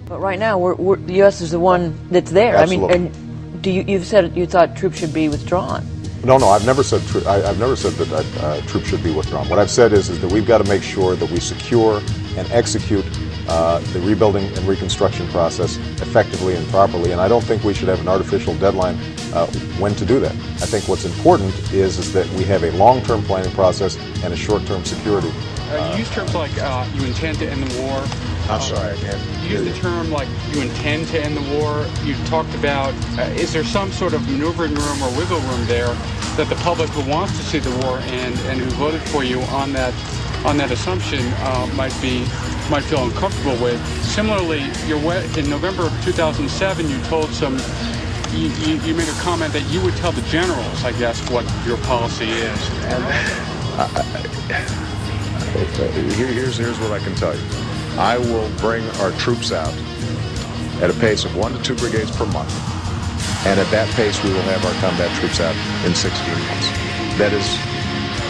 But right now, the U.S. is the one that's there. Absolutely. I mean, and you've said you thought troops should be withdrawn. No, I've never said I've never said that troops should be withdrawn. What I've said is that we've got to make sure that we secure and execute the rebuilding and reconstruction process effectively and properly. And I don't think we should have an artificial deadline when to do that. I think what's important is that we have a long-term planning process and a short-term security. You use terms like you intend to end the war. I'm sorry, I can't. You use the term like you intend to end the war. You talked about is there some sort of maneuvering room or wiggle room there that the public who wants to see the war end and who voted for you on that assumption might feel uncomfortable with. Similarly, in November of 2007, you told you made a comment that you would tell the generals, I guess, what your policy is. Here's what I can tell you. I will bring our troops out at a pace of 1 to 2 brigades per month. And at that pace, we will have our combat troops out in 16 months. That is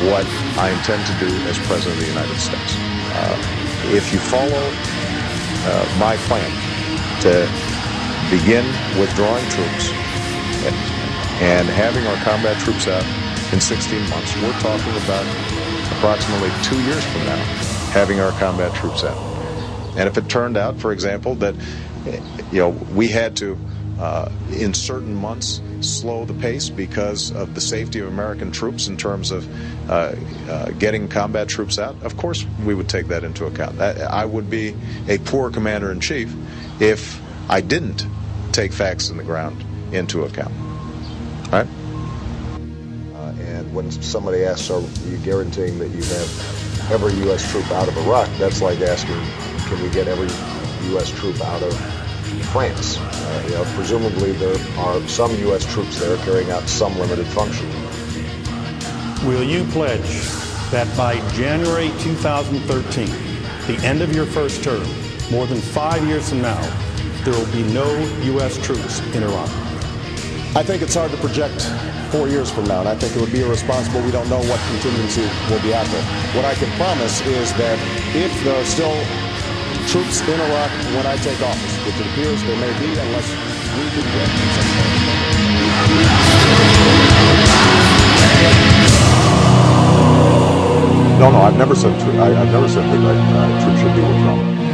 what I intend to do as President of the United States. If you follow my plan to begin withdrawing troops and having our combat troops out in 16 months, we're talking about approximately 2 years from now having our combat troops out. And if it turned out, for example, that we had to in certain months slow the pace because of the safety of American troops in terms of getting combat troops out, of course we would take that into account. I would be a poor commander-in-chief if I didn't take facts on the ground into account. All right? And when somebody asks, are you guaranteeing that you have every U.S. troop out of Iraq, that's like asking, can we get every U.S. troop out of France? Presumably there are some U.S. troops there carrying out some limited function. Will you pledge that by January 2013, the end of your first term, more than 5 years from now, there will be no U.S. troops in Iraq? I think it's hard to project 4 years from now, and I think it would be irresponsible. We don't know what contingency will be out there. What I can promise is that if there are still troops in Iraq when I take office, which it appears there may be unless we do get No, I've never said that troops should be withdrawn.